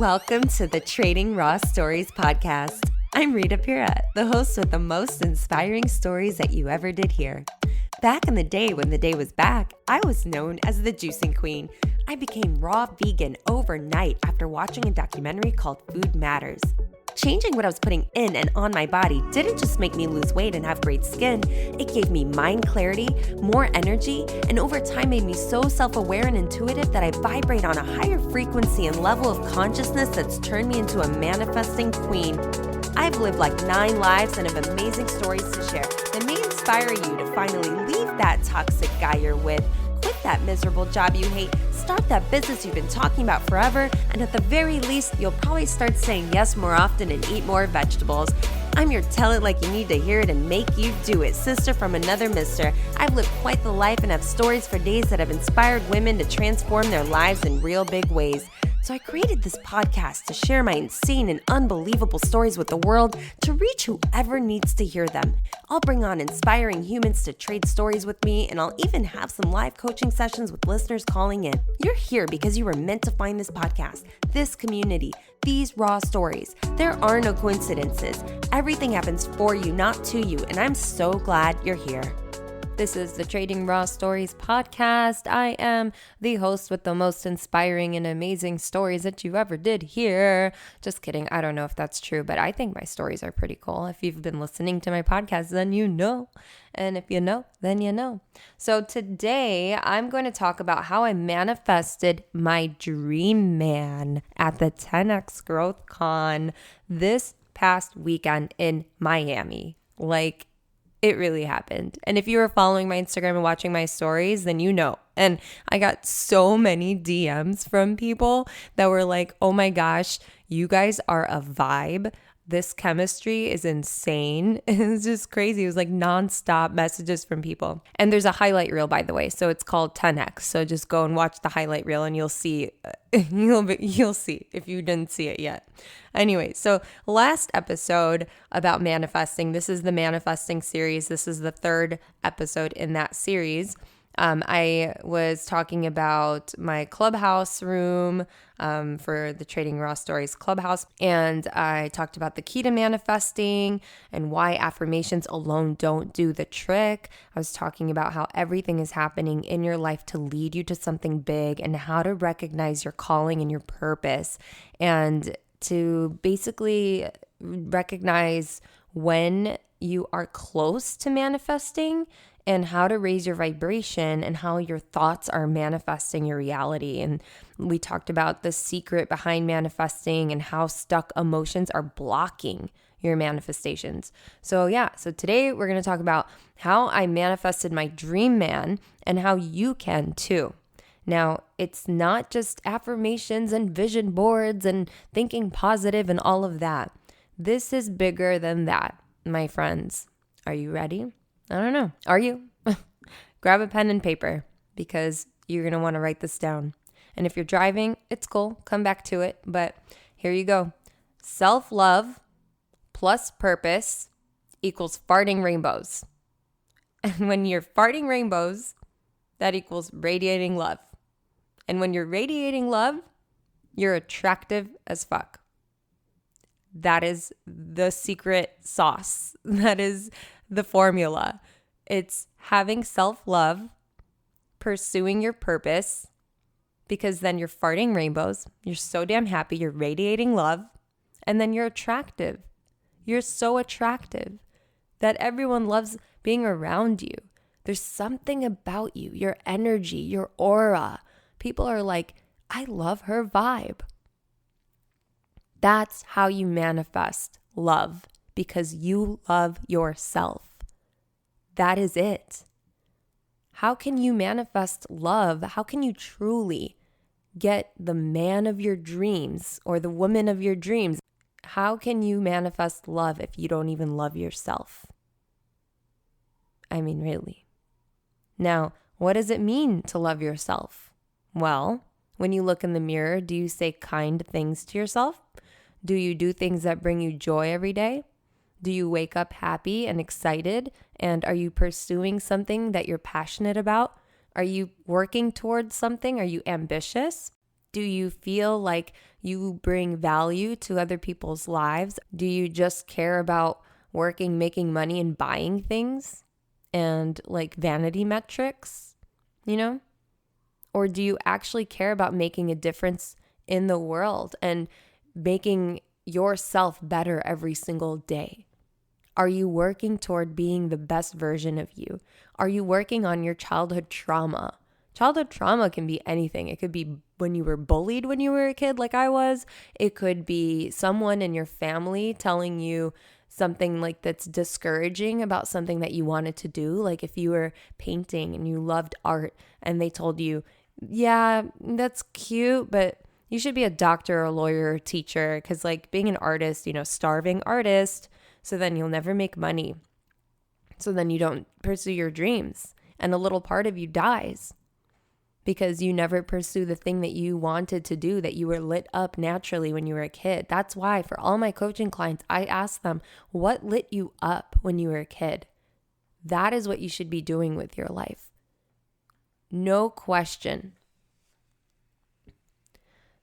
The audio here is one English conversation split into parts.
Welcome to the Trading Raw Stories podcast. I'm Rita, the host with the most inspiring stories that you ever did hear. Back in the day when the day was back, I was known as the juicing queen. I became raw vegan overnight after watching a documentary called Food Matters. Changing what I was putting in and on my body didn't just make me lose weight and have great skin, it gave me mind clarity, more energy, and over time made me so self-aware and intuitive that I vibrate on a higher frequency and level of consciousness that's turned me into a manifesting queen. I've lived like 9 lives and have amazing stories to share that may inspire you to finally leave that toxic guy you're with, quit that miserable job you hate, start that business you've been talking about forever, and at the very least, you'll probably start saying yes more often and eat more vegetables. I'm your tell it like you need to hear it and make you do it, sister from another mister. I've lived quite the life and have stories for days that have inspired women to transform their lives in real big ways. So I created this podcast to share my insane and unbelievable stories with the world to reach whoever needs to hear them. I'll bring on inspiring humans to trade stories with me, and I'll even have some live coaching sessions with listeners calling in. You're here because you were meant to find this podcast, this community, these raw stories. There are no coincidences. Everything happens for you, not to you, and I'm so glad you're here. This is the Trading Raw Stories podcast. I am the host with the most inspiring and amazing stories that you ever did hear. Just kidding. I don't know if that's true, but I think my stories are pretty cool. If you've been listening to my podcast, then you know. And if you know, then you know. So today I'm going to talk about how I manifested my dream man at the 10X Growth Con this past weekend in Miami. It really happened. And if you were following my Instagram and watching my stories, then you know. And I got so many DMs from people that were like, oh my gosh, you guys are a vibe. This chemistry is insane. It's just crazy. It was like nonstop messages from people. And there's a highlight reel, by the way. So it's called 10X. So just go and watch the highlight reel and you'll see. You'll see if you didn't see it yet. Anyway, so last episode about manifesting. This is the manifesting series. This is the 3rd episode in that series. I was talking about my clubhouse room for the Trading Raw Stories clubhouse, and I talked about the key to manifesting and why affirmations alone don't do the trick. I was talking about how everything is happening in your life to lead you to something big and how to recognize your calling and your purpose and to basically recognize when you are close to manifesting and how to raise your vibration and how your thoughts are manifesting your reality. And we talked about the secret behind manifesting and how stuck emotions are blocking your manifestations. So today we're going to talk about how I manifested my dream man and how you can too. Now, it's not just affirmations and vision boards and thinking positive and all of that. This is bigger than that, my friends. Are you ready? I don't know. Are you? Grab a pen and paper because you're going to want to write this down. And if you're driving, it's cool. Come back to it. But here you go. Self-love plus purpose equals farting rainbows. And when you're farting rainbows, that equals radiating love. And when you're radiating love, you're attractive as fuck. That is the secret sauce. That is the formula. It's having self-love, pursuing your purpose, because then you're farting rainbows. You're so damn happy. You're radiating love. And then you're attractive. You're so attractive that everyone loves being around you. There's something about you, your energy, your aura. People are like, I love her vibe. That's how you manifest love, because you love yourself. That is it. How can you manifest love? How can you truly get the man of your dreams or the woman of your dreams? How can you manifest love if you don't even love yourself? I mean, really. Now, what does it mean to love yourself? Well, when you look in the mirror, do you say kind things to yourself? Do you do things that bring you joy every day? Do you wake up happy and excited? And are you pursuing something that you're passionate about? Are you working towards something? Are you ambitious? Do you feel like you bring value to other people's lives? Do you just care about working, making money, and buying things and like vanity metrics, you know? Or do you actually care about making a difference in the world and making yourself better every single day? Are you working toward being the best version of you? Are you working on your childhood trauma? Childhood trauma can be anything. It could be when you were bullied when you were a kid, like I was. It could be someone in your family telling you something like that's discouraging about something that you wanted to do. Like if you were painting and you loved art and they told you, yeah, that's cute, but you should be a doctor or a lawyer or a teacher, because like being an artist, starving artist, so then you'll never make money. So then you don't pursue your dreams and a little part of you dies because you never pursue the thing that you wanted to do, that you were lit up naturally when you were a kid. That's why for all my coaching clients, I ask them, what lit you up when you were a kid? That is what you should be doing with your life. No question.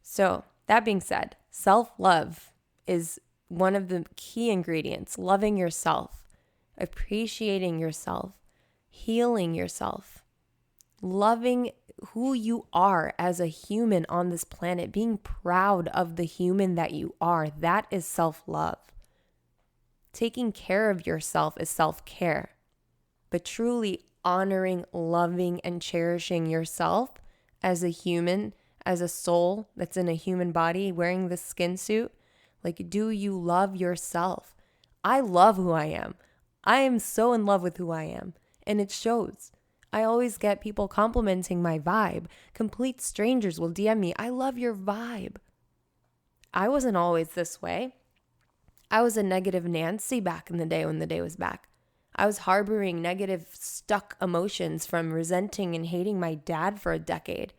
So that being said, self-love is one of the key ingredients. Loving yourself, appreciating yourself, healing yourself, loving who you are as a human on this planet, being proud of the human that you are. That is self-love. Taking care of yourself is self-care. But truly honoring, loving, and cherishing yourself as a human, as a soul that's in a human body wearing this skin suit, like, do you love yourself? I love who I am. I am so in love with who I am, and it shows. I always get people complimenting my vibe. Complete strangers will DM me, I love your vibe. I wasn't always this way. I was a negative Nancy back in the day when the day was back. I was harboring negative, stuck emotions from resenting and hating my dad for a decade.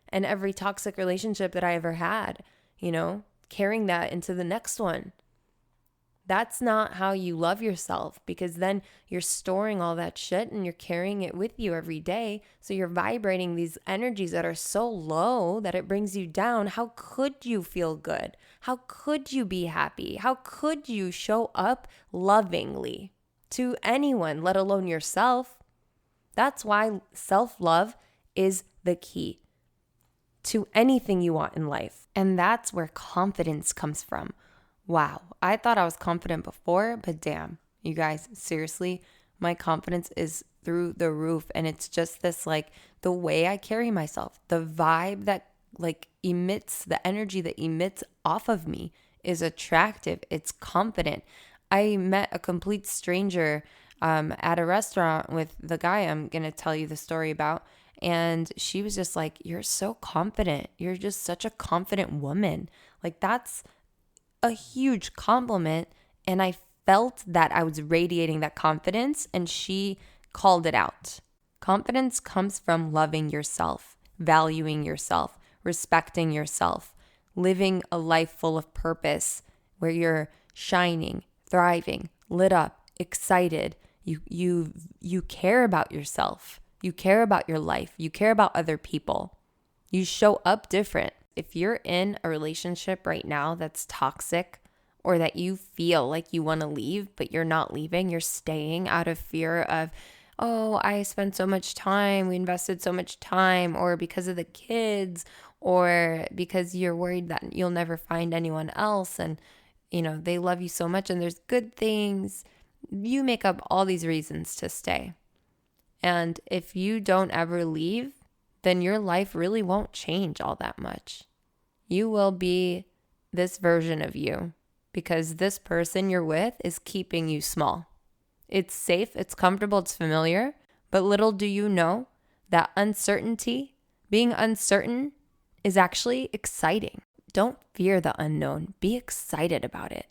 And every toxic relationship that I ever had, carrying that into the next one. That's not how you love yourself, because then you're storing all that shit and you're carrying it with you every day. So you're vibrating these energies that are so low that it brings you down. How could you feel good? How could you be happy? How could you show up lovingly to anyone, let alone yourself? That's why self-love is the key to anything you want in life. And that's where confidence comes from. Wow, I thought I was confident before, but damn, you guys, seriously, my confidence is through the roof. And it's just this, like, the way I carry myself, the vibe that emits, the energy that emits off of me is attractive. It's confident. I met a complete stranger at a restaurant with the guy I'm going to tell you the story about. And she was just like, you're so confident. You're just such a confident woman. Like, that's a huge compliment. And I felt that I was radiating that confidence, and she called it out. Confidence comes from loving yourself, valuing yourself, respecting yourself, living a life full of purpose where you're shining, thriving, lit up, excited. You care about yourself. You care about your life. You care about other people. You show up different. If you're in a relationship right now that's toxic, or that you feel like you want to leave, but you're not leaving, you're staying out of fear of, oh, I spent so much time, we invested so much time, or because of the kids, or because you're worried that you'll never find anyone else, and they love you so much and there's good things. You make up all these reasons to stay. And if you don't ever leave, then your life really won't change all that much. You will be this version of you because this person you're with is keeping you small. It's safe, it's comfortable, it's familiar, but little do you know that uncertainty, being uncertain, is actually exciting. Don't fear the unknown. Be excited about it.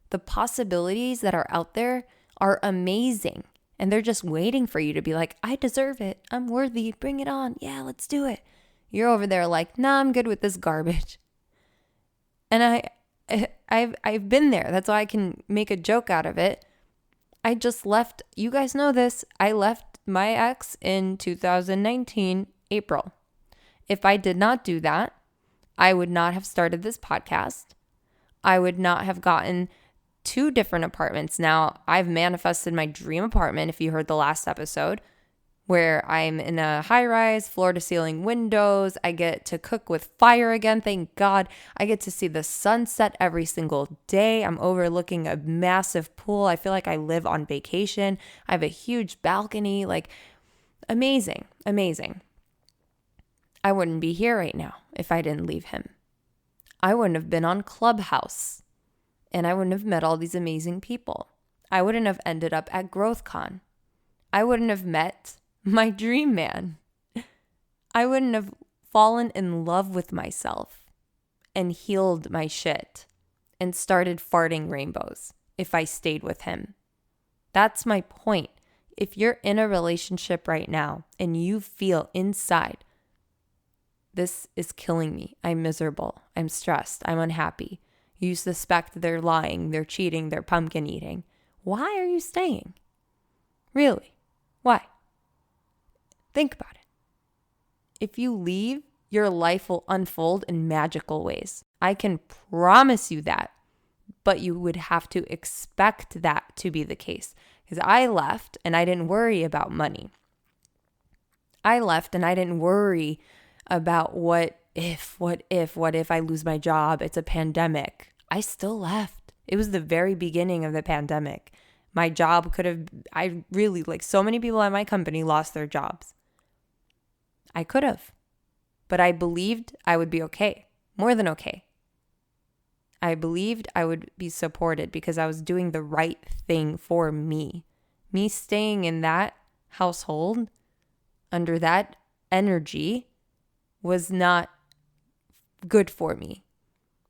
The possibilities that are out there are amazing. And they're just waiting for you to be like, I deserve it. I'm worthy. Bring it on. Yeah, let's do it. You're over there like, nah, I'm good with this garbage. And I've been there. That's why I can make a joke out of it. I just left. You guys know this. I left my ex in 2019, April. If I did not do that, I would not have started this podcast. I would not have gotten 2 different apartments. Now, I've manifested my dream apartment, if you heard the last episode, where I'm in a high-rise, floor-to-ceiling windows. I get to cook with fire again, thank God. I get to see the sunset every single day. I'm overlooking a massive pool. I feel like I live on vacation. I have a huge balcony. Like, amazing, amazing. I wouldn't be here right now if I didn't leave him. I wouldn't have been on Clubhouse, and I wouldn't have met all these amazing people. I wouldn't have ended up at GrowthCon. I wouldn't have met my dream man. I wouldn't have fallen in love with myself and healed my shit and started farting rainbows if I stayed with him. That's my point. If you're in a relationship right now and you feel inside, this is killing me, I'm miserable, I'm stressed, I'm unhappy, you suspect they're lying, they're cheating, they're pumpkin eating, why are you staying? Really? Why? Think about it. If you leave, your life will unfold in magical ways. I can promise you that. But you would have to expect that to be the case. Because I left and I didn't worry about money. I left and I didn't worry about what if I lose my job? It's a pandemic. I still left. It was the very beginning of the pandemic. My job so many people at my company lost their jobs. I could have, but I believed I would be okay, more than okay. I believed I would be supported because I was doing the right thing for me. Me staying in that household under that energy was not good for me.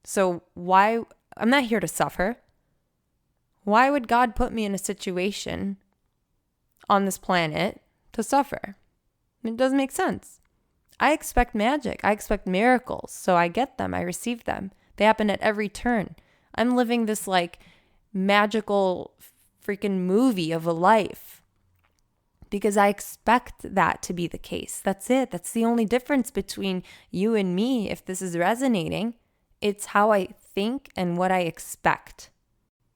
So I'm not here to suffer. Why would God put me in a situation on this planet to suffer? It doesn't make sense. I expect magic. I expect miracles. So I get them. I receive them. They happen at every turn. I'm living this like magical freaking movie of a life because I expect that to be the case. That's it. That's the only difference between you and me. If this is resonating, it's how I think and what I expect.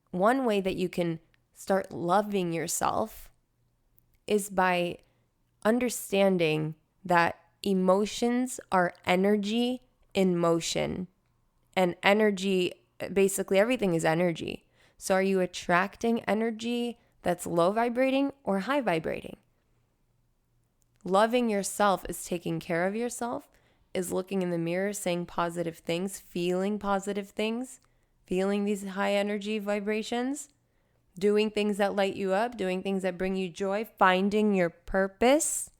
One way that you can start loving yourself is by understanding that emotions are energy in motion. And energy, basically everything is energy. So are you attracting energy that's low vibrating or high vibrating? Loving yourself is taking care of yourself, is looking in the mirror, saying positive things, feeling positive things, feeling these high energy vibrations, doing things that light you up, doing things that bring you joy, finding your purpose,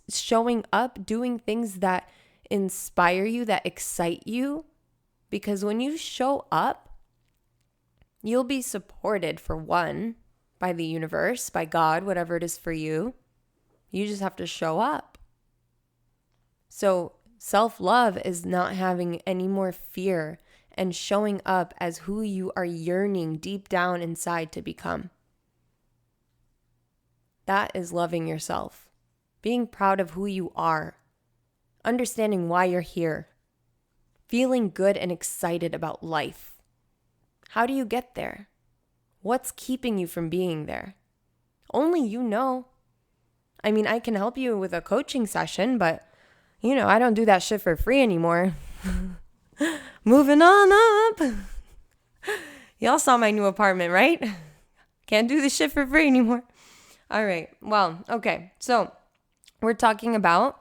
showing up, doing things that inspire you, that excite you. Because when you show up, you'll be supported, for one, by the universe, by God, whatever it is for you. You just have to show up. So self-love is not having any more fear and showing up as who you are yearning deep down inside to become. That is loving yourself. Being proud of who you are. Understanding why you're here. Feeling good and excited about life. How do you get there? What's keeping you from being there? Only you know. I mean, I can help you with a coaching session, but, I don't do that shit for free anymore. Moving on up. Y'all saw my new apartment, right? Can't do this shit for free anymore. All right. Well, okay. So we're talking about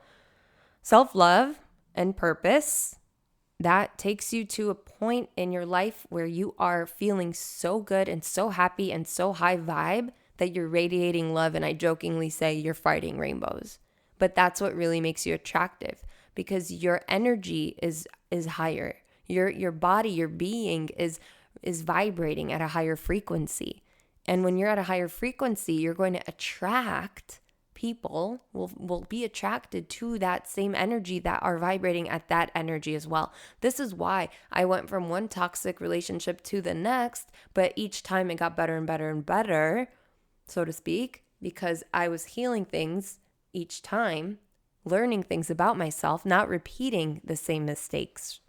self-love and purpose. That takes you to a point in your life where you are feeling so good and so happy and so high vibe that you're radiating love. And I jokingly say you're fighting rainbows. But that's what really makes you attractive, because your energy is higher. Your body, your being is vibrating at a higher frequency. And when you're at a higher frequency, you're going to attract people, will be attracted to that same energy that are vibrating at that energy as well. This is why I went from one toxic relationship to the next, but each time it got better and better and better, so to speak, because I was healing things each time learning things about myself, not repeating the same mistakes,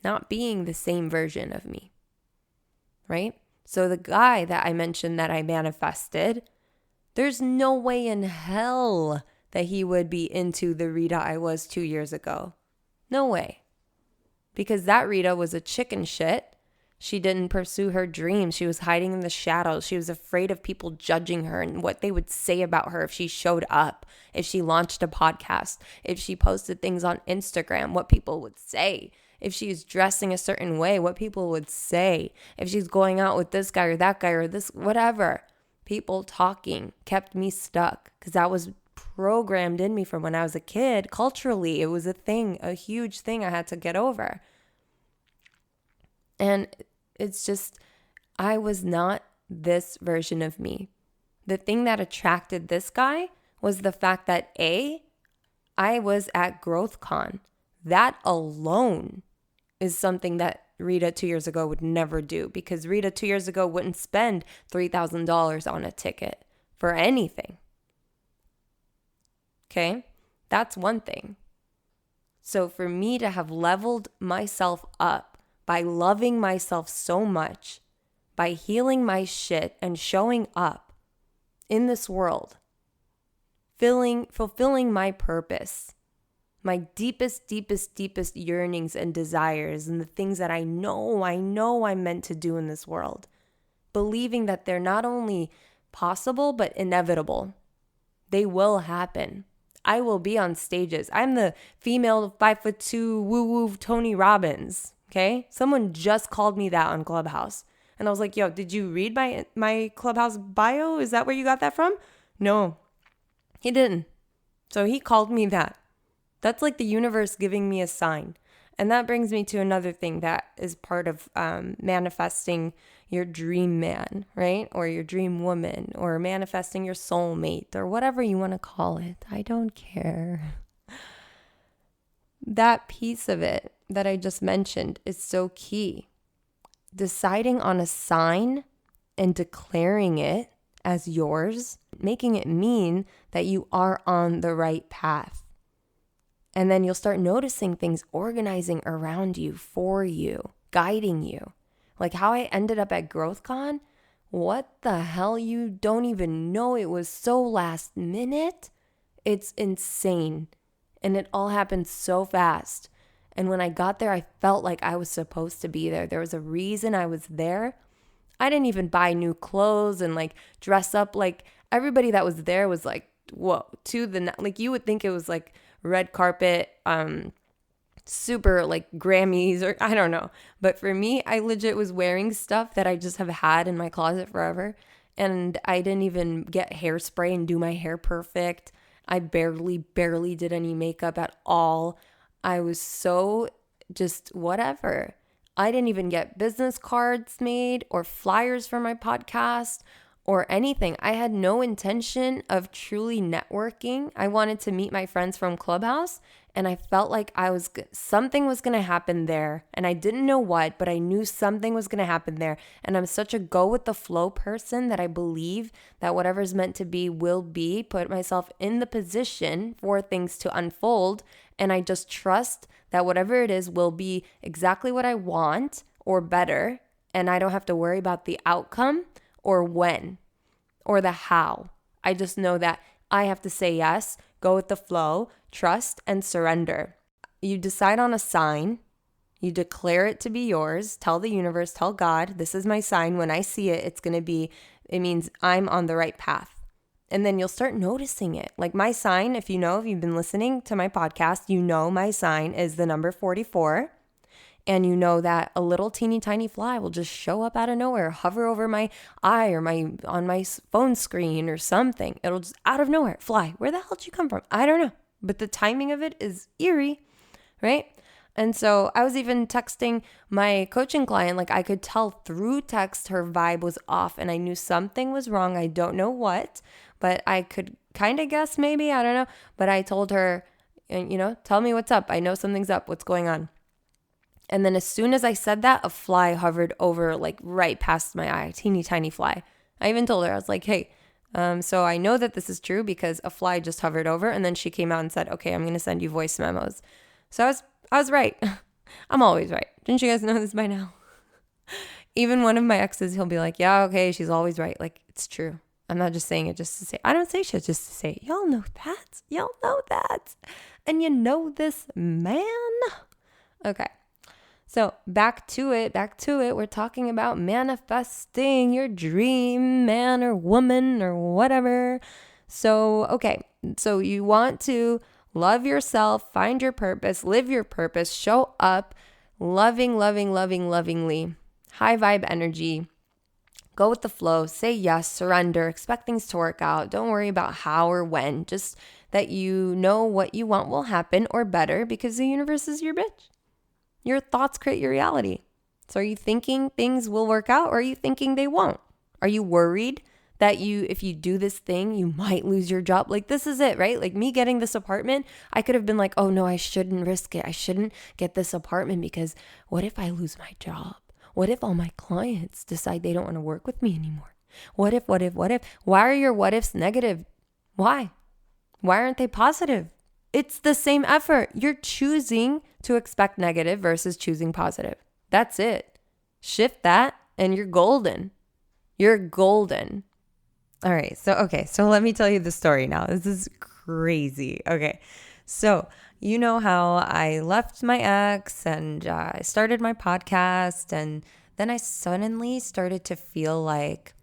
not being the same version of me, right? So the guy that I mentioned that I manifested, there's no way in hell that he would be into the Rita I was 2 years ago. No way. Because that Rita was a chicken shit. She didn't pursue her dreams. She was hiding in the shadows. She was afraid of people judging her and what they would say about her if she showed up, if she launched a podcast, if she posted things on Instagram, what people would say, if she's dressing a certain way, what people would say, if she's going out with this guy or that guy or this, whatever. People talking kept me stuck because that was programmed in me from when I was a kid. Culturally, it was a thing, a huge thing I had to get over. And it's just, I was not this version of me. The thing that attracted this guy was the fact that I was at GrowthCon. That alone is something that Rita 2 years ago would never do, because Rita 2 years ago wouldn't spend $3,000 on a ticket for anything. Okay? That's one thing. So for me to have leveled myself up by loving myself so much, by healing my shit and showing up in this world, fulfilling my purpose, my deepest yearnings and desires, and the things that I know I'm meant to do in this world, believing that they're not only possible, but inevitable. They will happen. I will be on stages. I'm the female 5'2" woo-woo Tony Robbins. Okay? Someone just called me that on Clubhouse. And I was like, yo, did you read my Clubhouse bio? Is that where you got that from? No, he didn't. So he called me that. That's like the universe giving me a sign. And that brings me to another thing that is part of manifesting your dream man, right? Or your dream woman, or manifesting your soulmate, or whatever you want to call it. I don't care. That piece of it that I just mentioned is so key. Deciding on a sign and declaring it as yours, making it mean that you are on the right path. And then you'll start noticing things organizing around you, for you, guiding you. Like how I ended up at GrowthCon. What the hell? You don't even know. It was so last minute. It's insane. And it all happened so fast. And when I got there, I felt like I was supposed to be there. There was a reason I was there. I didn't even buy new clothes and like dress up. Like everybody that was there was like, whoa, like you would think it was like red carpet, super like Grammys or I don't know. But for me, I legit was wearing stuff that I just have had in my closet forever. And I didn't even get hairspray and do my hair perfect. I barely did any makeup at all. I was so just whatever. I didn't even get business cards made or flyers for my podcast or anything. I had no intention of truly networking. I wanted to meet my friends from Clubhouse, and I felt like something was going to happen there, and I didn't know what, but I knew something was going to happen there. And I'm such a go with the flow person that I believe that whatever's meant to be will be, put myself in the position for things to unfold. And I just trust that whatever it is will be exactly what I want or better. And I don't have to worry about the outcome or when or the how. I just know that I have to say yes, go with the flow, trust, and surrender. You decide on a sign. You declare it to be yours. Tell the universe, tell God, this is my sign. When I see it, it means I'm on the right path. And then you'll start noticing it. Like my sign, if you've been listening to my podcast, you know my sign is the number 44. And you know that a little teeny tiny fly will just show up out of nowhere, hover over my eye or on my phone screen or something. It'll just out of nowhere fly. Where the hell did you come from? I don't know. But the timing of it is eerie, right? And so I was even texting my coaching client, like I could tell through text her vibe was off and I knew something was wrong. I don't know what, but I could kind of guess maybe, I don't know. But I told her, tell me what's up. I know something's up. What's going on? And then as soon as I said that, a fly hovered over like right past my eye, teeny tiny fly. I even told her, I was like, hey, So I know that this is true because a fly just hovered over and then she came out and said, okay, I'm going to send you voice memos. So I was right. I'm always right. Didn't you guys know this by now? Even one of my exes, he'll be like, yeah, okay, she's always right. Like, it's true. I'm not just saying it just to say, I don't say shit just to say, y'all know that. Y'all know that. And you know this, man. Okay. So back to it. We're talking about manifesting your dream man or woman or whatever. So, okay. So you want to love yourself, find your purpose, live your purpose, show up, lovingly, high vibe energy. Go with the flow, say yes, surrender, expect things to work out. Don't worry about how or when, just that you know what you want will happen or better because the universe is your bitch. Your thoughts create your reality. So are you thinking things will work out or are you thinking they won't? Are you worried that if you do this thing, you might lose your job? Like, this is it, right? Like me getting this apartment, I could have been like, oh no, I shouldn't risk it. I shouldn't get this apartment because what if I lose my job? What if all my clients decide they don't want to work with me anymore? What if? Why are your what ifs negative? Why? Why aren't they positive? It's the same effort. You're choosing to expect negative versus choosing positive. That's it. Shift that and you're golden. You're golden. All right. So let me tell you the story now. This is crazy. Okay. So you know how I left my ex and I started my podcast and then I suddenly started to feel like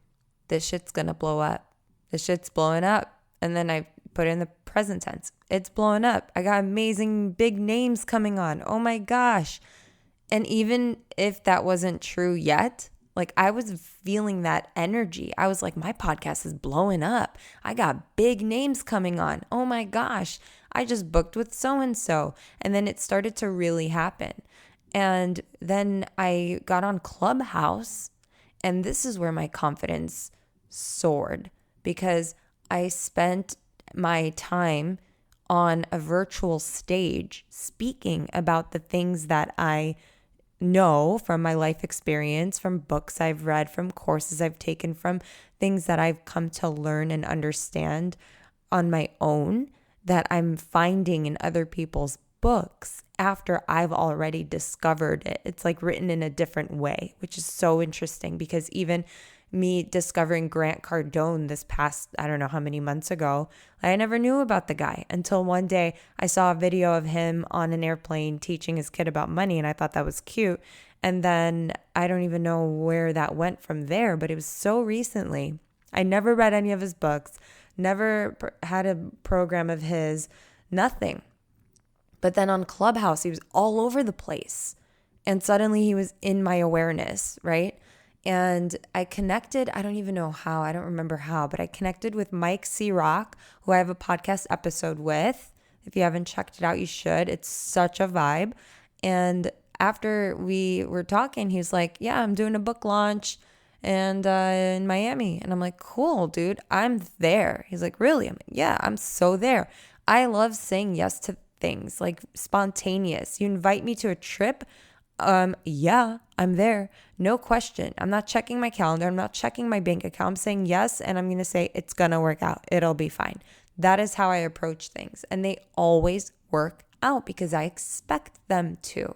this shit's going to blow up. This shit's blowing up. And then I put in the present tense. It's blowing up. I got amazing big names coming on. Oh my gosh. And even if that wasn't true yet, like I was feeling that energy. I was like, my podcast is blowing up. I got big names coming on. Oh my gosh. I just booked with so-and-so. And then it started to really happen. And then I got on Clubhouse and this is where my confidence soared because I spent my time on a virtual stage speaking about the things that I know from my life experience, from books I've read, from courses I've taken, from things that I've come to learn and understand on my own that I'm finding in other people's books after I've already discovered it. It's like written in a different way, which is so interesting because even me discovering Grant Cardone this past, I don't know how many months ago, I never knew about the guy until one day I saw a video of him on an airplane teaching his kid about money and I thought that was cute. And then I don't even know where that went from there, but it was so recently. I never read any of his books, never had a program of his, nothing. But then on Clubhouse, he was all over the place. And suddenly he was in my awareness, right? And I connected, I don't even know how, I don't remember how, but I connected with Mike C. Rock, who I have a podcast episode with. If you haven't checked it out, you should. It's such a vibe. And after we were talking, he was like, yeah, I'm doing a book launch and in Miami. And I'm like, cool, dude, I'm there. He's like, really? I'm like, yeah, I'm so there. I love saying yes to things, like spontaneous. You invite me to a trip, yeah, I'm there. No question. I'm not checking my calendar. I'm not checking my bank account. I'm saying yes, and I'm going to say it's going to work out. It'll be fine. That is how I approach things. And they always work out because I expect them to.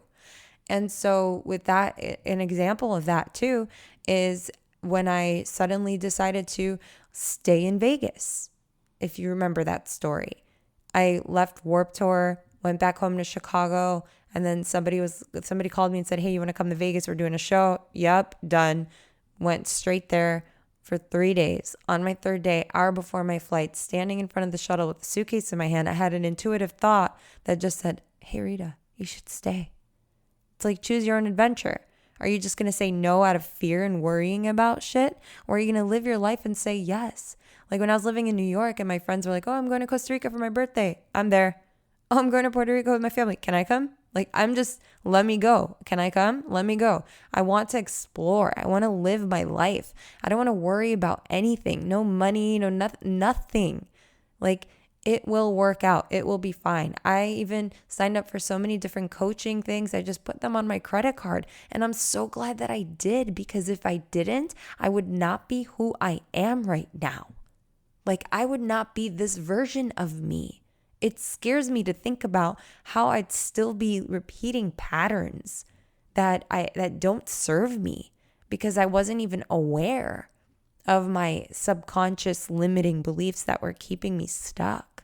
And so with that, an example of that too is when I suddenly decided to stay in Vegas. If you remember that story, I left Warped Tour, went back home to Chicago, and then somebody called me and said, hey, you want to come to Vegas? We're doing a show. Yep, done. Went straight there for 3 days. On my third day, hour before my flight, standing in front of the shuttle with a suitcase in my hand, I had an intuitive thought that just said, hey, Rita, you should stay. It's like choose your own adventure. Are you just going to say no out of fear and worrying about shit? Or are you going to live your life and say yes? Like when I was living in New York and my friends were like, oh, I'm going to Costa Rica for my birthday. I'm there. Oh, I'm going to Puerto Rico with my family. Can I come? Like, let me go. Can I come? Let me go. I want to explore. I want to live my life. I don't want to worry about anything. No money, nothing. Like, it will work out. It will be fine. I even signed up for so many different coaching things. I just put them on my credit card. And I'm so glad that I did because if I didn't, I would not be who I am right now. Like, I would not be this version of me. It scares me to think about how I'd still be repeating patterns that don't serve me because I wasn't even aware of my subconscious limiting beliefs that were keeping me stuck.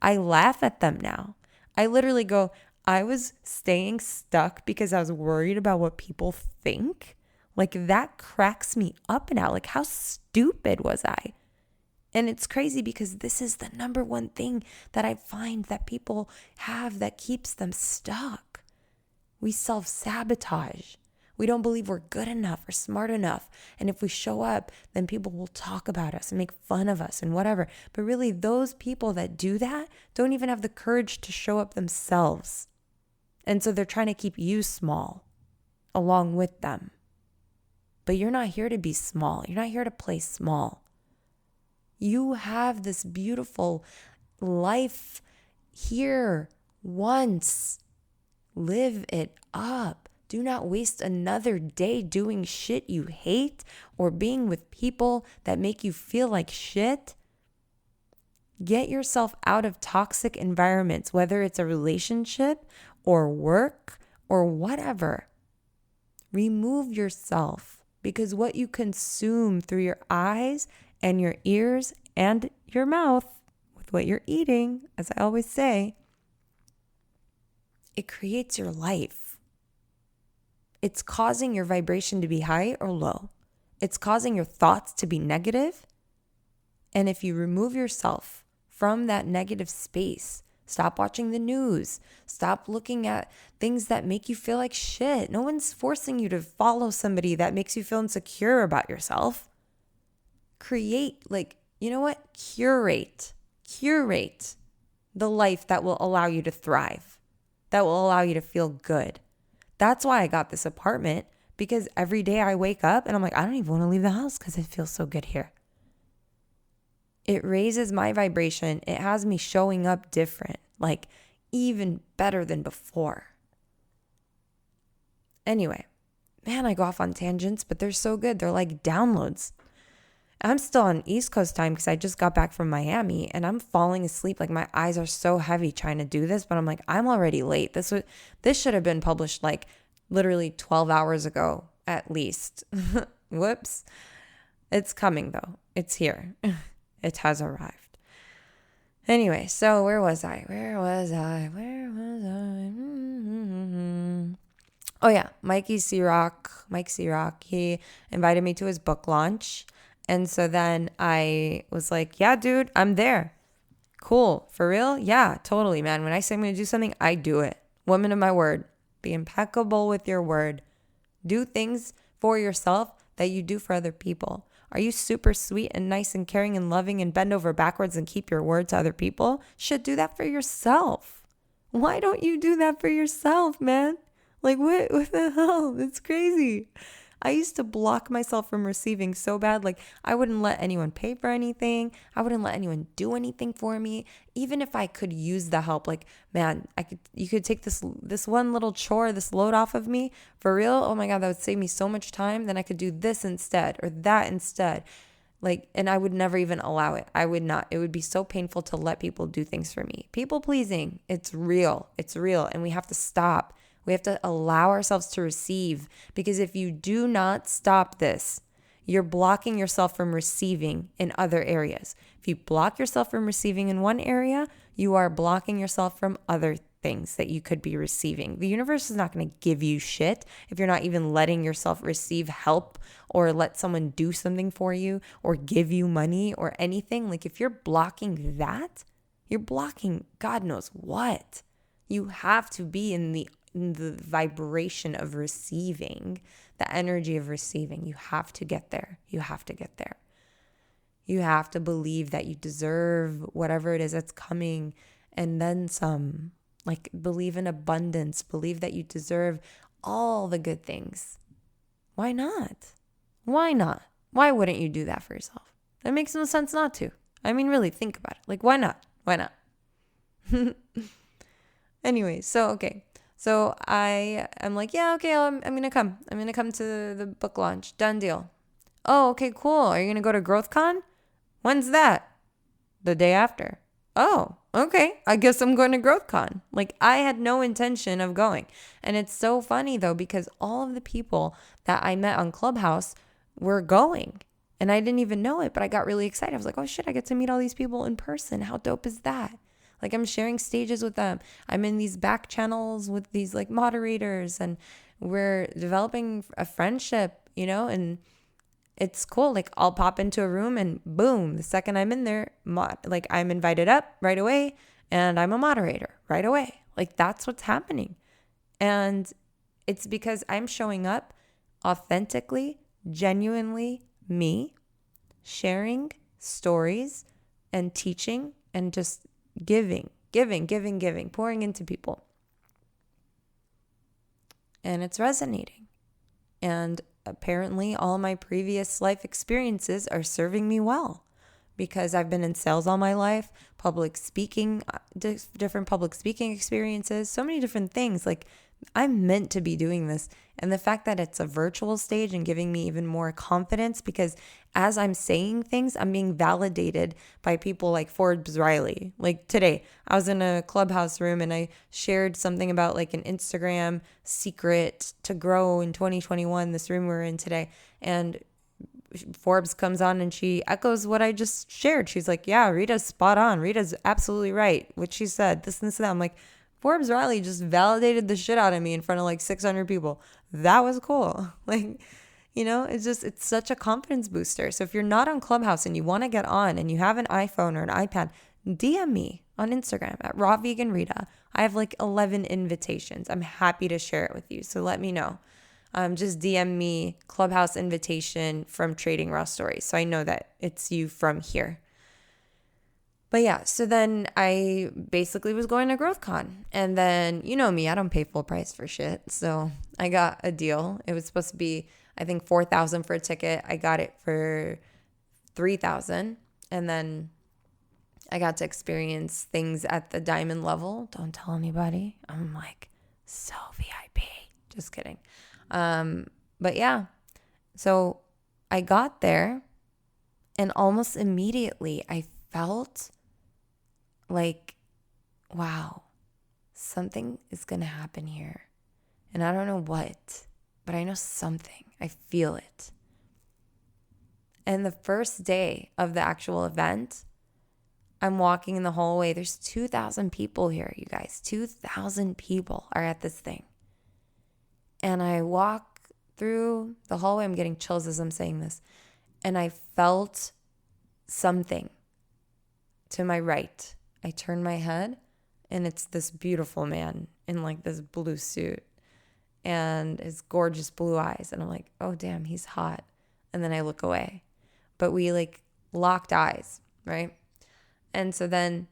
I laugh at them now. I literally go, I was staying stuck because I was worried about what people think. Like, that cracks me up now. Like, how stupid was I? And it's crazy because this is the number one thing that I find that people have that keeps them stuck. We self-sabotage. We don't believe we're good enough or smart enough. And if we show up, then people will talk about us and make fun of us and whatever. But really, those people that do that don't even have the courage to show up themselves. And so they're trying to keep you small along with them. But you're not here to be small. You're not here to play small. You have this beautiful life here once. Live it up. Do not waste another day doing shit you hate or being with people that make you feel like shit. Get yourself out of toxic environments, whether it's a relationship or work or whatever. Remove yourself, because what you consume through your eyes and your ears and your mouth with what you're eating, as I always say, it creates your life. It's causing your vibration to be high or low. It's causing your thoughts to be negative. And if you remove yourself from that negative space, stop watching the news, stop looking at things that make you feel like shit. No one's forcing you to follow somebody that makes you feel insecure about yourself. Create, curate the life that will allow you to thrive, that will allow you to feel good. That's why I got this apartment, because every day I wake up and I'm like, I don't even want to leave the house because it feels so good here. It raises my vibration. It has me showing up different, like even better than before. Anyway, man, I go off on tangents, but they're so good. They're like downloads. I'm still on East Coast time because I just got back from Miami and I'm falling asleep. Like, my eyes are so heavy trying to do this, but I'm like, I'm already late. This should have been published like literally 12 hours ago at least. Whoops. It's coming though. It's here. It has arrived. Anyway, so where was I? Oh yeah, Mike C-Rock, he invited me to his book launch. And so then I was like, yeah, dude, I'm there. Cool. For real? Yeah, totally, man. When I say I'm going to do something, I do it. Woman of my word. Be impeccable with your word. Do things for yourself that you do for other people. Are you super sweet and nice and caring and loving and bend over backwards and keep your word to other people? Should do that for yourself. Why don't you do that for yourself, man? Like, what the hell? It's crazy. I used to block myself from receiving so bad. Like, I wouldn't let anyone pay for anything. I wouldn't let anyone do anything for me. Even if I could use the help, like, man, you could take this one little chore, this load off of me for real. Oh my God, that would save me so much time. Then I could do this instead or that instead. Like, and I would never even allow it. I would not. It would be so painful to let people do things for me. People pleasing, it's real. It's real. And we have to stop. We have to allow ourselves to receive, because if you do not stop this, you're blocking yourself from receiving in other areas. If you block yourself from receiving in one area, you are blocking yourself from other things that you could be receiving. The universe is not going to give you shit if you're not even letting yourself receive help or let someone do something for you or give you money or anything. Like, if you're blocking that, you're blocking God knows what. You have to be in the vibration of receiving, the energy of receiving. You have to get there. You have to get there. You have to believe that you deserve whatever it is that's coming and then some. Like, believe in abundance. Believe that you deserve all the good things. Why not? Why not? Why wouldn't you do that for yourself? It makes no sense not to. I mean, really, think about it. Like, why not? Why not? Anyway, So I'm like, yeah, okay, I'm going to come. I'm going to come to the book launch. Done deal. Oh, okay, cool. Are you going to go to GrowthCon? When's that? the day after. Oh, okay. I guess I'm going to GrowthCon. Like, I had no intention of going. And it's so funny though, because all of the people that I met on Clubhouse were going. And I didn't even know it, but I got really excited. I was like, oh shit, I get to meet all these people in person. How dope is that? Like, I'm sharing stages with them. I'm in these back channels with these like moderators, and we're developing a friendship, and it's cool. Like, I'll pop into a room and boom, the second I'm in there, like, I'm invited up right away and I'm a moderator right away. Like, that's what's happening. And it's because I'm showing up authentically, genuinely me, sharing stories and teaching and just giving, pouring into people. And it's resonating. And apparently all my previous life experiences are serving me well, because I've been in sales all my life, public speaking, different public speaking experiences, so many different things. Like, I'm meant to be doing this. And the fact that it's a virtual stage and giving me even more confidence, because as I'm saying things, I'm being validated by people like Forbes Riley. Like today, I was in a Clubhouse room and I shared something about like an Instagram secret to grow in 2021, this room we're in today. And Forbes comes on and she echoes what I just shared. She's like, yeah, Rita's spot on. Rita's absolutely right. What she said, this and this and that. I'm like, Forbes Riley just validated the shit out of me in front of like 600 people. That was cool. Like, it's such a confidence booster. So if you're not on Clubhouse and you want to get on and you have an iPhone or an iPad, DM me on Instagram at Raw Vegan Rita. I have like 11 invitations. I'm happy to share it with you. So let me know. Just DM me Clubhouse invitation from Trading Raw Stories, so I know that it's you from here. But yeah, so then I basically was going to GrowthCon. And then, you know me, I don't pay full price for shit. So I got a deal. It was supposed to be, I think, $4,000 for a ticket. I got it for $3,000. And then I got to experience things at the diamond level. Don't tell anybody. I'm like so VIP. Just kidding. But yeah, so I got there and almost immediately I felt like, wow, something is going to happen here. And I don't know what, but I know something. I feel it. And the first day of the actual event, I'm walking in the hallway. There's 2,000 people here, you guys. 2,000 people are at this thing. And I walk through the hallway. I'm getting chills as I'm saying this. And I felt something to my right. I turn my head and it's this beautiful man in like this blue suit and his gorgeous blue eyes. And I'm like, oh, damn, he's hot. And then I look away. But we like locked eyes, right? And so then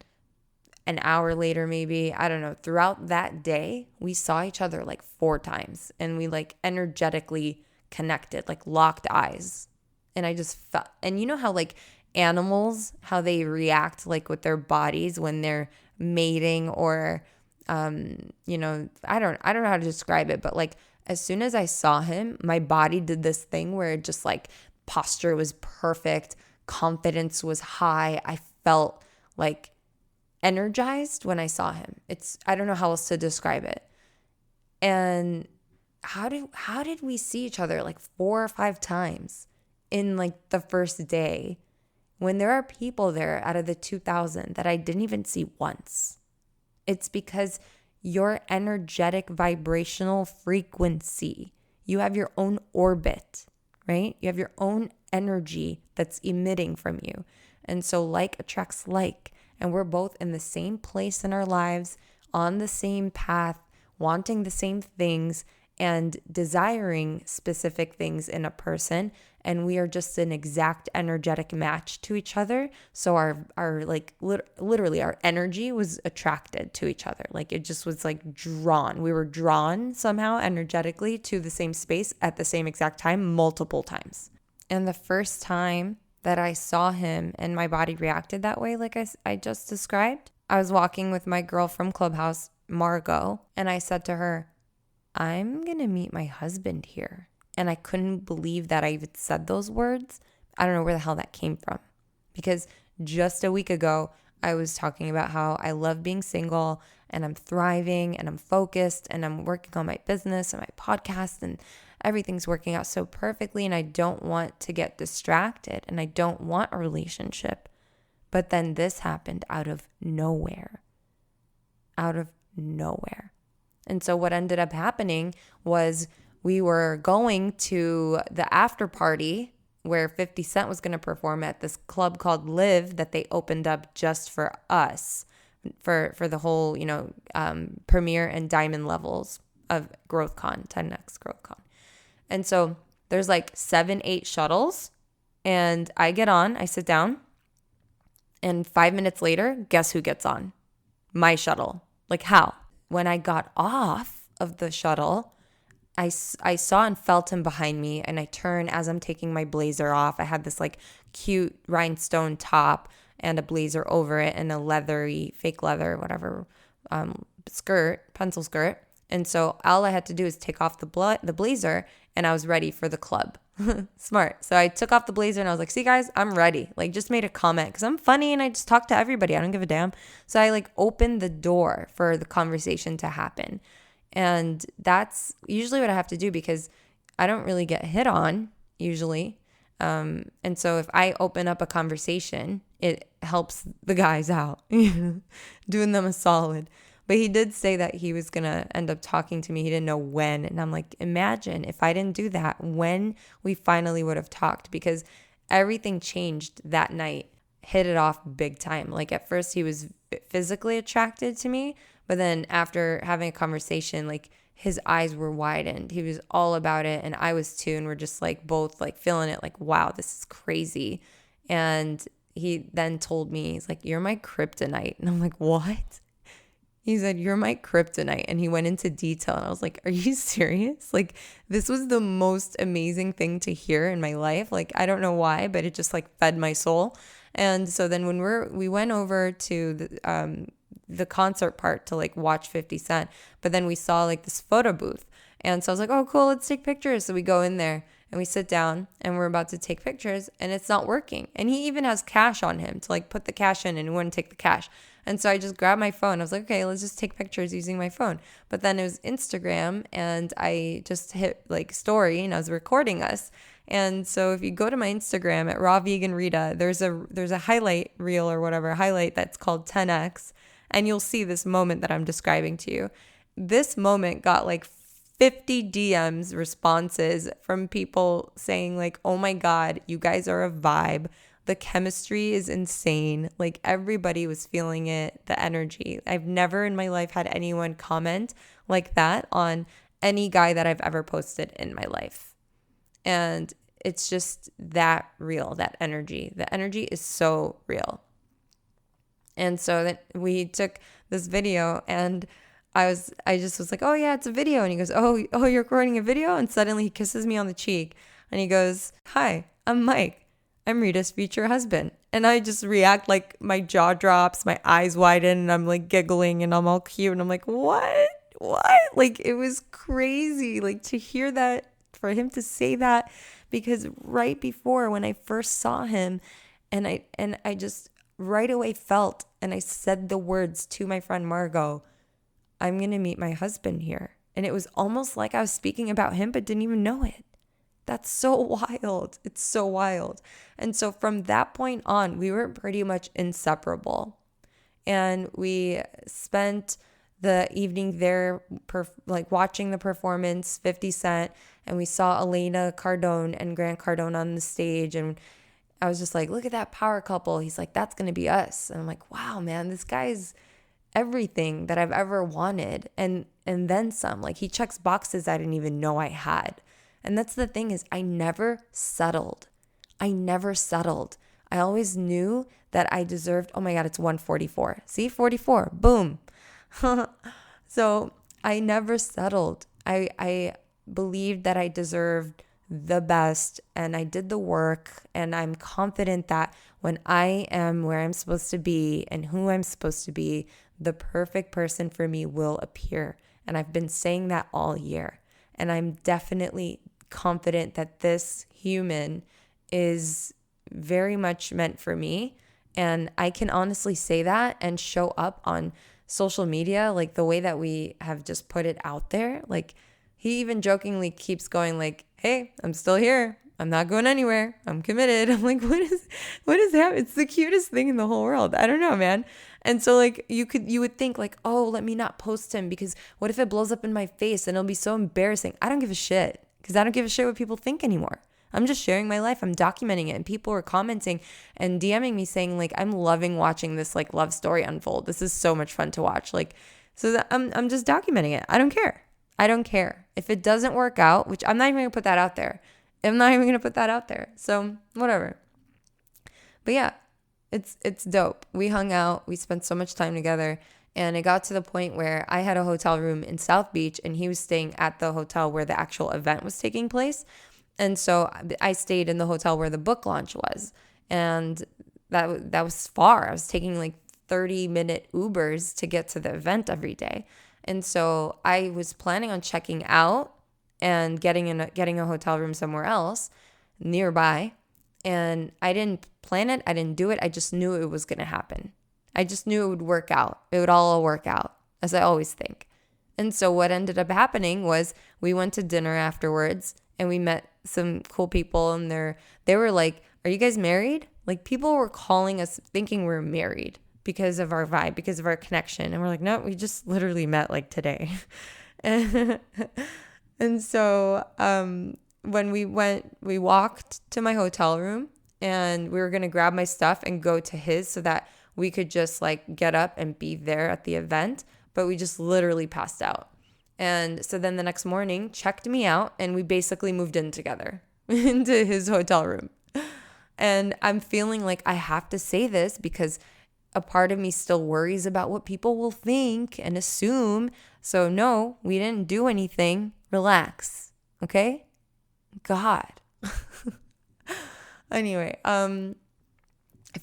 an hour later, maybe, I don't know, throughout that day, we saw each other like 4 times and we like energetically connected, like locked eyes. And I just felt, and you know how like animals, how they react like with their bodies when they're mating or, I don't know how to describe it, but like as soon as I saw him, my body did this thing where it just like posture was perfect. Confidence was high. I felt like energized when I saw him. I don't know how else to describe it. And how did we see each other like 4 or 5 times in like the first day when there are people there out of the 2,000 that I didn't even see once? It's because your energetic vibrational frequency, you have your own orbit, right? You have your own energy that's emitting from you. And so like attracts like. And we're both in the same place in our lives, on the same path, wanting the same things and desiring specific things in a person. And we are just an exact energetic match to each other. So our like literally our energy was attracted to each other. Like it just was like drawn. We were drawn somehow energetically to the same space at the same exact time, multiple times. And the first time that I saw him and my body reacted that way, like I just described, I was walking with my girl from Clubhouse, Margot, and I said to her, I'm going to meet my husband here. And I couldn't believe that I even said those words. I don't know where the hell that came from, because just a week ago, I was talking about how I love being single and I'm thriving and I'm focused and I'm working on my business and my podcast and everything's working out so perfectly and I don't want to get distracted and I don't want a relationship. But then this happened out of nowhere. Out of nowhere. And so what ended up happening was we were going to the after party where 50 Cent was going to perform at this club called Live that they opened up just for us for the whole, premiere and diamond levels of GrowthCon, 10X GrowthCon. And so there's like 7-8 shuttles and I get on, I sit down and 5 minutes later, guess who gets on? My shuttle. Like how? When I got off of the shuttle, I saw and felt him behind me and I turn as I'm taking my blazer off. I had this like cute rhinestone top and a blazer over it and a leathery, fake leather, whatever, skirt, pencil skirt. And so all I had to do is take off the blazer and I was ready for the club. Smart. So I took off the blazer and I was like, see guys, I'm ready. Like just made a comment because I'm funny and I just talk to everybody. I don't give a damn. So I like opened the door for the conversation to happen. And that's usually what I have to do because I don't really get hit on usually. And so if I open up a conversation, it helps the guys out, doing them a solid. But he did say that he was going to end up talking to me. He didn't know when. And I'm like, imagine if I didn't do that, when we finally would have talked, because everything changed that night, hit it off big time. Like at first he was physically attracted to me, but then after having a conversation, like his eyes were widened. He was all about it. And I was too. And we're just like both like feeling it like, wow, this is crazy. And he then told me, he's like, you're my kryptonite. And I'm like, what? He said, you're my kryptonite. And he went into detail. And I was like, are you serious? Like, this was the most amazing thing to hear in my life. Like, I don't know why, but it just like fed my soul. And so then when we went over to the concert part to like watch 50 Cent, but then we saw like this photo booth. And so I was like, oh, cool, let's take pictures. So we go in there and we sit down and we're about to take pictures and it's not working. And he even has cash on him to like put the cash in and he wouldn't take the cash. And so I just grabbed my phone. I was like, okay, let's just take pictures using my phone. But then it was Instagram and I just hit like story and I was recording us. And so if you go to my Instagram at Raw Vegan Rita, there's a highlight reel or whatever, highlight that's called 10X. And you'll see this moment that I'm describing to you. This moment got like 50 DMs responses from people saying like, oh my God, you guys are a vibe. The chemistry is insane. Like everybody was feeling it, the energy. I've never in my life had anyone comment like that on any guy that I've ever posted in my life. And it's just that real, that energy. The energy is so real. And so then we took this video and I just was like, oh yeah, it's a video. And he goes, oh, you're recording a video? And suddenly he kisses me on the cheek and he goes, hi, I'm Mike. I'm Rita's future husband. And I just react like my jaw drops, my eyes widen, and I'm like giggling and I'm all cute. And I'm like, what? Like it was crazy. Like to hear that, for him to say that, because right before when I first saw him and I just right away felt, and I said the words to my friend Margot, I'm going to meet my husband here. And it was almost like I was speaking about him, but didn't even know it. That's so wild. It's so wild. And so from that point on, we were pretty much inseparable. And we spent the evening there, like watching the performance, 50 Cent, and we saw Elena Cardone and Grant Cardone on the stage. And I was just like, look at that power couple. He's like, that's going to be us. And I'm like, wow, man, this guy's everything that I've ever wanted. And then some. Like he checks boxes I didn't even know I had. And that's the thing, is I never settled. I always knew that I deserved, oh my God, it's 144. See, 44, boom. So I never settled. I believed that I deserved the best and I did the work, and I'm confident that when I am where I'm supposed to be and who I'm supposed to be, the perfect person for me will appear. And I've been saying that all year. And I'm definitely confident that this human is very much meant for me. And I can honestly say that and show up on social media, like the way that we have just put it out there. Like he even jokingly keeps going like, hey, I'm still here. I'm not going anywhere. I'm committed. I'm like, what is happening? It's the cutest thing in the whole world. I don't know, man. And so like you would think like, oh, let me not post him because what if it blows up in my face and it'll be so embarrassing? I don't give a shit because I don't give a shit what people think anymore. I'm just sharing my life. I'm documenting it. And people were commenting and DMing me saying like, I'm loving watching this like love story unfold. This is so much fun to watch. Like, so that I'm just documenting it. I don't care. I don't care. If it doesn't work out, which I'm not even going to put that out there. So whatever. But yeah, it's dope. We hung out. We spent so much time together. And it got to the point where I had a hotel room in South Beach and he was staying at the hotel where the actual event was taking place. And so I stayed in the hotel where the book launch was. And that was far. I was taking like 30-minute Ubers to get to the event every day. And so I was planning on checking out and getting a hotel room somewhere else nearby. And I didn't plan it. I didn't do it. I just knew it was going to happen. I just knew it would work out. It would all work out, as I always think. And so what ended up happening was we went to dinner afterwards and we met some cool people. And they were like, are you guys married? Like people were calling us thinking we were married because of our vibe, because of our connection. And we're like, no, we just literally met like today. And so when we walked to my hotel room and we were going to grab my stuff and go to his so that we could just like get up and be there at the event. But we just literally passed out. And so then the next morning checked me out and we basically moved in together into his hotel room. And I'm feeling like I have to say this because a part of me still worries about what people will think and assume. So no, we didn't do anything. Relax. Okay? God. Anyway, I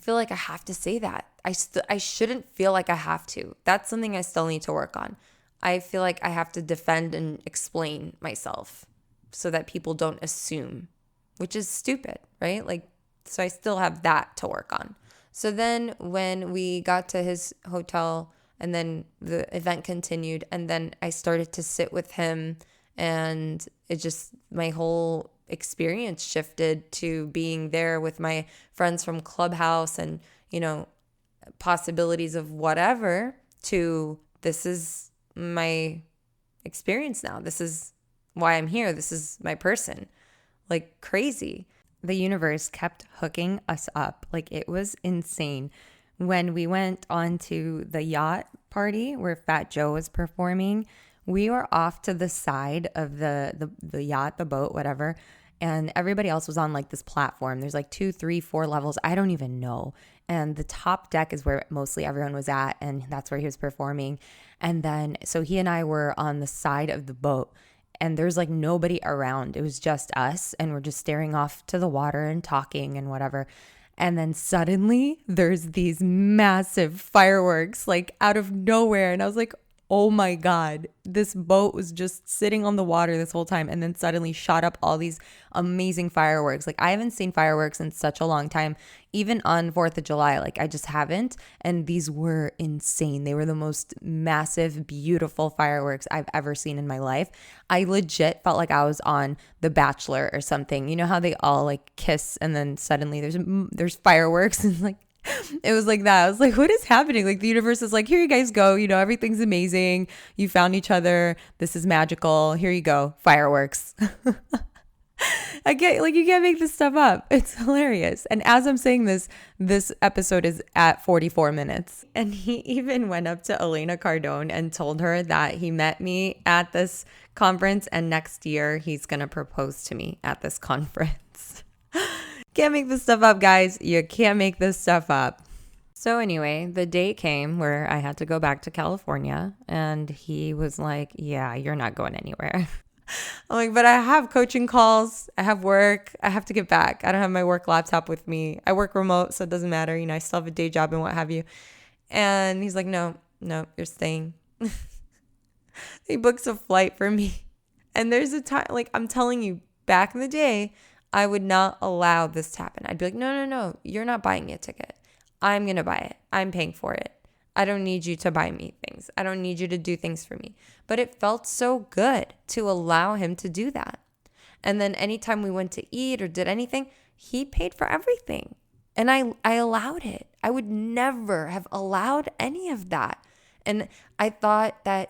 feel like I have to say that. I shouldn't feel like I have to. That's something I still need to work on. I feel like I have to defend and explain myself so that people don't assume, which is stupid, right? Like, so I still have that to work on. So then when we got to his hotel and then the event continued and then I started to sit with him and it just, my whole experience shifted to being there with my friends from Clubhouse and, you know, possibilities of whatever to this is my experience now. This is why I'm here. This is my person. Like crazy. The universe kept hooking us up. Like it was insane. When we went on to the yacht party where Fat Joe was performing, we were off to the side of the yacht, the boat, whatever. And everybody else was on like this platform. There's like 2, 3, 4 levels. I don't even know. And the top deck is where mostly everyone was at. And that's where he was performing. And then, so he and I were on the side of the boat and there's like nobody around. It was just us. And we're just staring off to the water and talking and whatever. And then suddenly there's these massive fireworks like out of nowhere. And I was like, oh my God, this boat was just sitting on the water this whole time and then suddenly shot up all these amazing fireworks. Like I haven't seen fireworks in such a long time, even on 4th of July. Like I just haven't. And these were insane. They were the most massive, beautiful fireworks I've ever seen in my life. I legit felt like I was on The Bachelor or something. You know how they all like kiss and then suddenly there's fireworks and like, it was like that. I was like, what is happening? Like the universe is like, here you guys go. You know, everything's amazing. You found each other. This is magical. Here you go. Fireworks. I get like, you can't make this stuff up. It's hilarious. And as I'm saying this episode is at 44 minutes. And he even went up to Elena Cardone and told her that he met me at this conference and next year he's going to propose to me at this conference. Can't make this stuff up, guys. You can't make this stuff up. So anyway, the date came where I had to go back to California and he was like, yeah, you're not going anywhere. I'm like, but I have coaching calls. I have work. I have to get back. I don't have my work laptop with me. I work remote, so it doesn't matter. You know, I still have a day job and what have you. And he's like, no, you're staying. He books a flight for me. And there's a time, like I'm telling you, back in the day, I would not allow this to happen. I'd be like, no, you're not buying me a ticket. I'm going to buy it. I'm paying for it. I don't need you to buy me things. I don't need you to do things for me. But it felt so good to allow him to do that. And then anytime we went to eat or did anything, he paid for everything. And I allowed it. I would never have allowed any of that. And I thought that,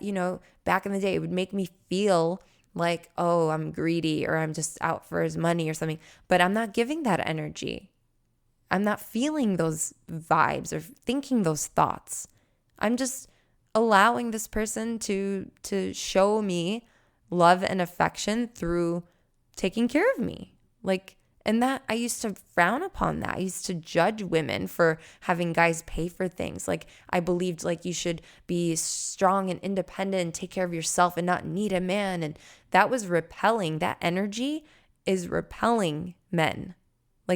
back in the day, it would make me feel like, oh, I'm greedy or I'm just out for his money or something. But I'm not giving that energy. I'm not feeling those vibes or thinking those thoughts. I'm just allowing this person to show me love and affection through taking care of me. And that I used to frown upon that. I used to judge women for having guys pay for things. I believed you should be strong and independent and take care of yourself and not need a man. And that was repelling. That energy is repelling men.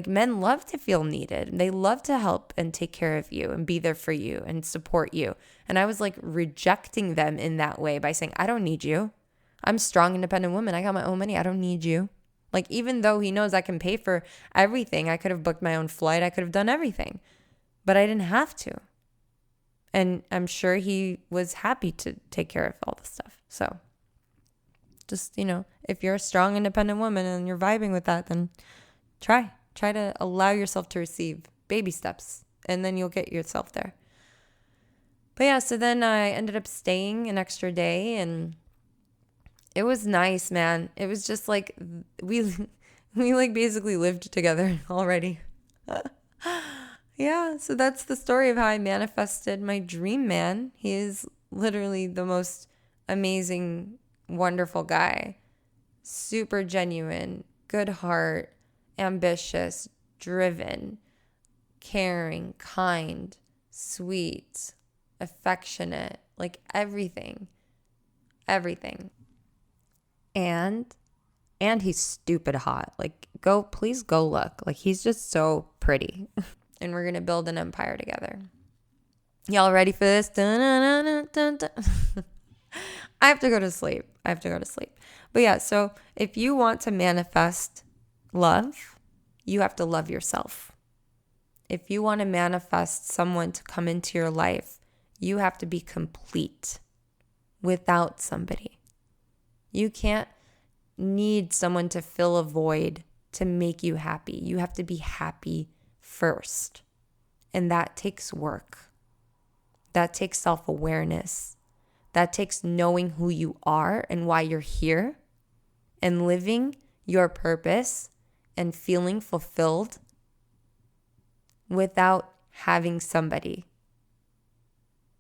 Men love to feel needed. They love to help and take care of you and be there for you and support you. And I was rejecting them in that way by saying, I don't need you. I'm a strong, independent woman. I got my own money. I don't need you. Even though he knows I can pay for everything, I could have booked my own flight. I could have done everything, but I didn't have to. And I'm sure he was happy to take care of all this stuff. So just, if you're a strong, independent woman and you're vibing with that, then try to allow yourself to receive baby steps, and then you'll get yourself there. But yeah, so then I ended up staying an extra day, and it was nice, man. It was just we basically lived together already. Yeah, so that's the story of how I manifested my dream man. He is literally the most amazing, wonderful guy. Super genuine, good heart, ambitious, driven, caring, kind, sweet, affectionate, everything. And he's stupid hot. Please go look. He's just so pretty. And we're going to build an empire together. Y'all ready for this? I have to go to sleep. But yeah, so if you want to manifest love, you have to love yourself. If you want to manifest someone to come into your life, you have to be complete without somebody. You can't need someone to fill a void to make you happy. You have to be happy first. And that takes work. That takes self-awareness. That takes knowing who you are and why you're here and living your purpose and feeling fulfilled without having somebody.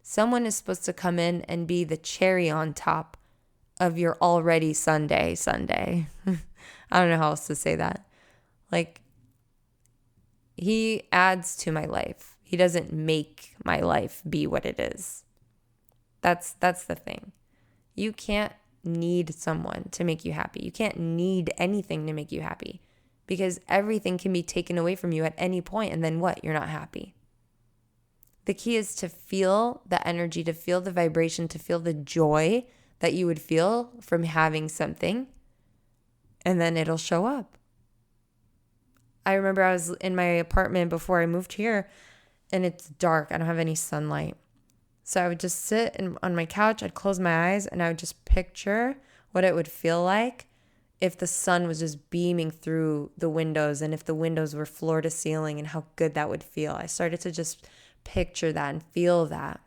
Someone is supposed to come in and be the cherry on top of your already Sunday. I don't know how else to say that. He adds to my life. He doesn't make my life be what it is. That's the thing. You can't need someone to make you happy. You can't need anything to make you happy, because everything can be taken away from you at any point, and then what? You're not happy. The key is to feel the energy, to feel the vibration, to feel the joy that you would feel from having something, and then it'll show up. I remember I was in my apartment before I moved here, and it's dark. I don't have any sunlight. So I would just sit on my couch, I'd close my eyes, and I would just picture what it would feel like if the sun was just beaming through the windows, and if the windows were floor to ceiling, and how good that would feel. I started to just picture that and feel that.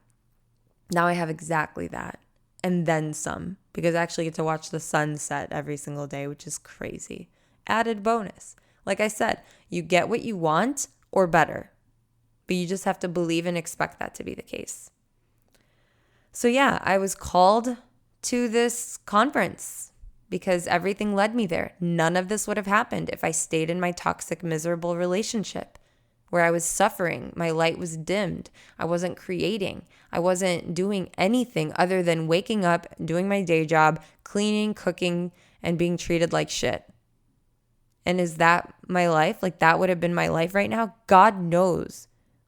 Now I have exactly that, and then some, because I actually get to watch the sunset every single day, which is crazy. Added bonus. Like I said, you get what you want or better, but you just have to believe and expect that to be the case. So yeah, I was called to this conference because everything led me there. None of this would have happened if I stayed in my toxic, miserable relationship where I was suffering. My light was dimmed. I wasn't creating. I wasn't doing anything other than waking up, doing my day job, cleaning, cooking, and being treated like shit. And is that my life? That would have been my life right now? God knows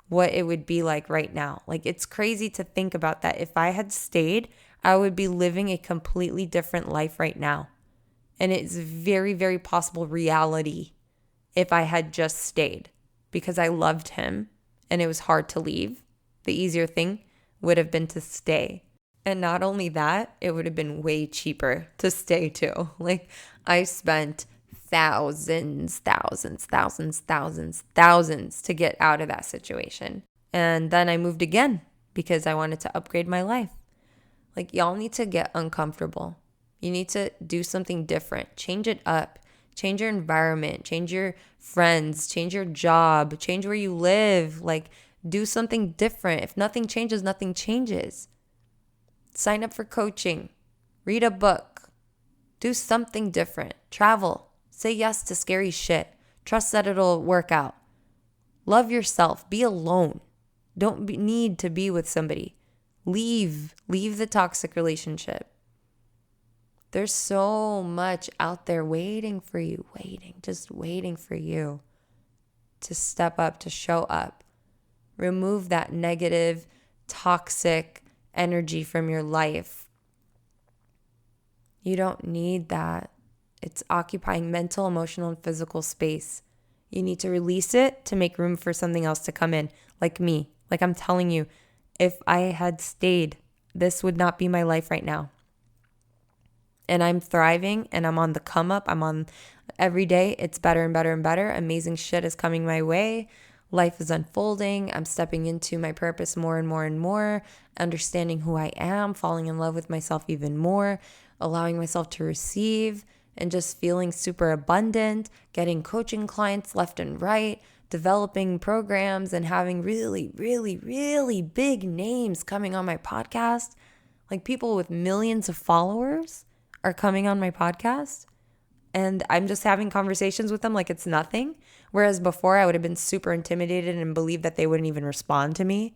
what it would be like right now. It's crazy to think about that. If I had stayed, I would be living a completely different life right now. And it's very, very possible reality if I had just stayed, because I loved him and it was hard to leave, the easier thing would have been to stay. And not only that, it would have been way cheaper to stay too. Like, I spent thousands to get out of that situation. And then I moved again because I wanted to upgrade my life. Like, y'all need to get uncomfortable. You need to do something different. Change it up. Change your environment. Change your friends. Change your job. Change where you live. Like, do something different. If nothing changes, nothing changes. Sign up for coaching. Read a book. Do something different. Travel. Say yes to scary shit. Trust that it'll work out. Love yourself. Be alone. Don't need to be with somebody. Leave the toxic relationship. There's so much out there waiting for you, just waiting for you to step up, to show up. Remove that negative, toxic energy from your life. You don't need that. It's occupying mental, emotional, and physical space. You need to release it to make room for something else to come in, like me. Like, I'm telling you, if I had stayed, this would not be my life right now. And I'm thriving and I'm on the come up. I'm on every day. It's better and better and better. Amazing shit is coming my way. Life is unfolding. I'm stepping into my purpose more and more and more, understanding who I am, falling in love with myself even more, allowing myself to receive, and just feeling super abundant, getting coaching clients left and right, developing programs, and having really, really, really big names coming on my podcast. Like, people with millions of followers are coming on my podcast, and I'm just having conversations with them like it's nothing. Whereas before, I would have been super intimidated and believed that they wouldn't even respond to me.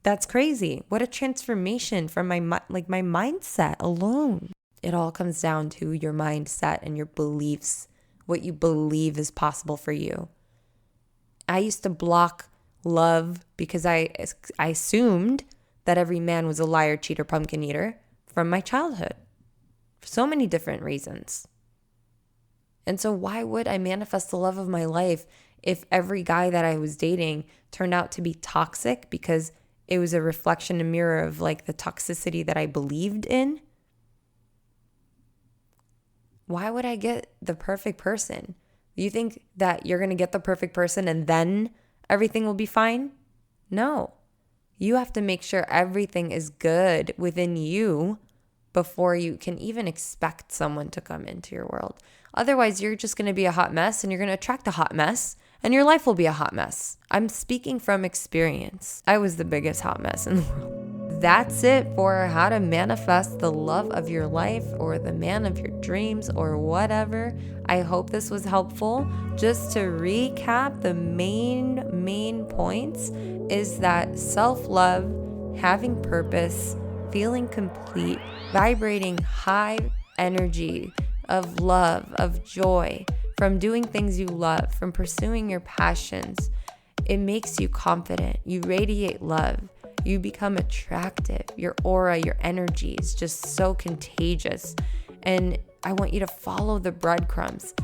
That's crazy. What a transformation from my mindset alone. It all comes down to your mindset and your beliefs, what you believe is possible for you. I used to block love because I assumed that every man was a liar, cheater, pumpkin eater from my childhood. For so many different reasons. And so why would I manifest the love of my life if every guy that I was dating turned out to be toxic because it was a reflection and mirror of like the toxicity that I believed in? Why would I get the perfect person? You think that you're going to get the perfect person and then everything will be fine? No. You have to make sure everything is good within you before you can even expect someone to come into your world. Otherwise, you're just going to be a hot mess and you're going to attract a hot mess and your life will be a hot mess. I'm speaking from experience. I was the biggest hot mess in the world. That's it for how to manifest the love of your life or the man of your dreams or whatever. I hope this was helpful. Just to recap, the main points is that self-love, having purpose, feeling complete, vibrating high energy of love, of joy, from doing things you love, from pursuing your passions. It makes you confident. You radiate love. You become attractive. Your aura, your energy is just so contagious. And I want you to follow the breadcrumbs.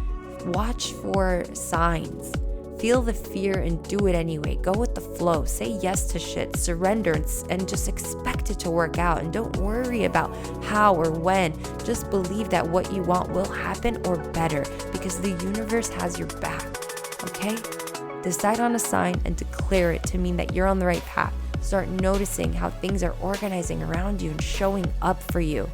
Watch for signs. Feel the fear and do it anyway. Go with the flow. Say yes to shit. Surrender and just expect it to work out. And don't worry about how or when. Just believe that what you want will happen or better because the universe has your back. Okay? Decide on a sign and declare it to mean that you're on the right path. Start noticing how things are organizing around you and showing up for you.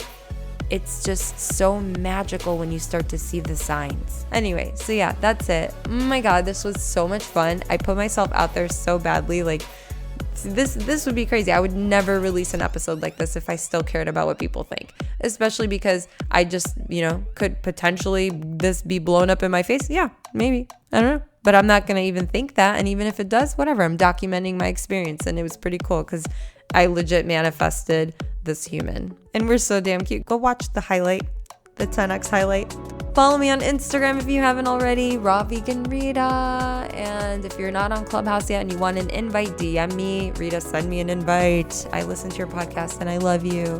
It's just so magical when you start to see the signs. Anyway, so yeah, that's it. Oh my God, this was so much fun. I put myself out there so badly. Like, this would be crazy. I would never release an episode like this if I still cared about what people think. Especially because I just, could potentially this be blown up in my face. Yeah, maybe. I don't know. But I'm not going to even think that. And even if it does, whatever. I'm documenting my experience. And it was pretty cool because I legit manifested this human. And we're so damn cute. Go watch the highlight, the 10X highlight. Follow me on Instagram if you haven't already, Raw Vegan Rita. And if you're not on Clubhouse yet and you want an invite, DM me. Rita, send me an invite. I listen to your podcast and I love you.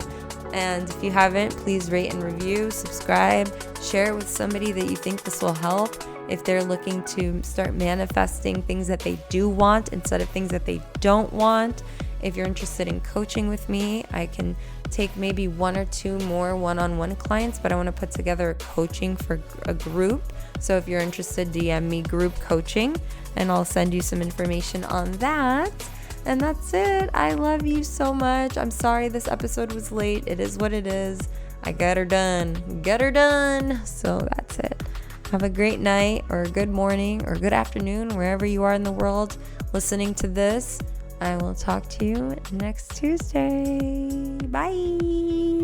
And if you haven't, please rate and review, subscribe, share it with somebody that you think this will help. if they're looking to start manifesting things that they do want instead of things that they don't want. If you're interested in coaching with me, I can take maybe 1 or 2 more one-on-one clients, but I want to put together a coaching for a group. So if you're interested, DM me group coaching and I'll send you some information on that. And that's it. I love you so much. I'm sorry this episode was late. It is what it is. I got her done. So that's it. Have a great night or a good morning or good afternoon, wherever you are in the world listening to this. I will talk to you next Tuesday. Bye.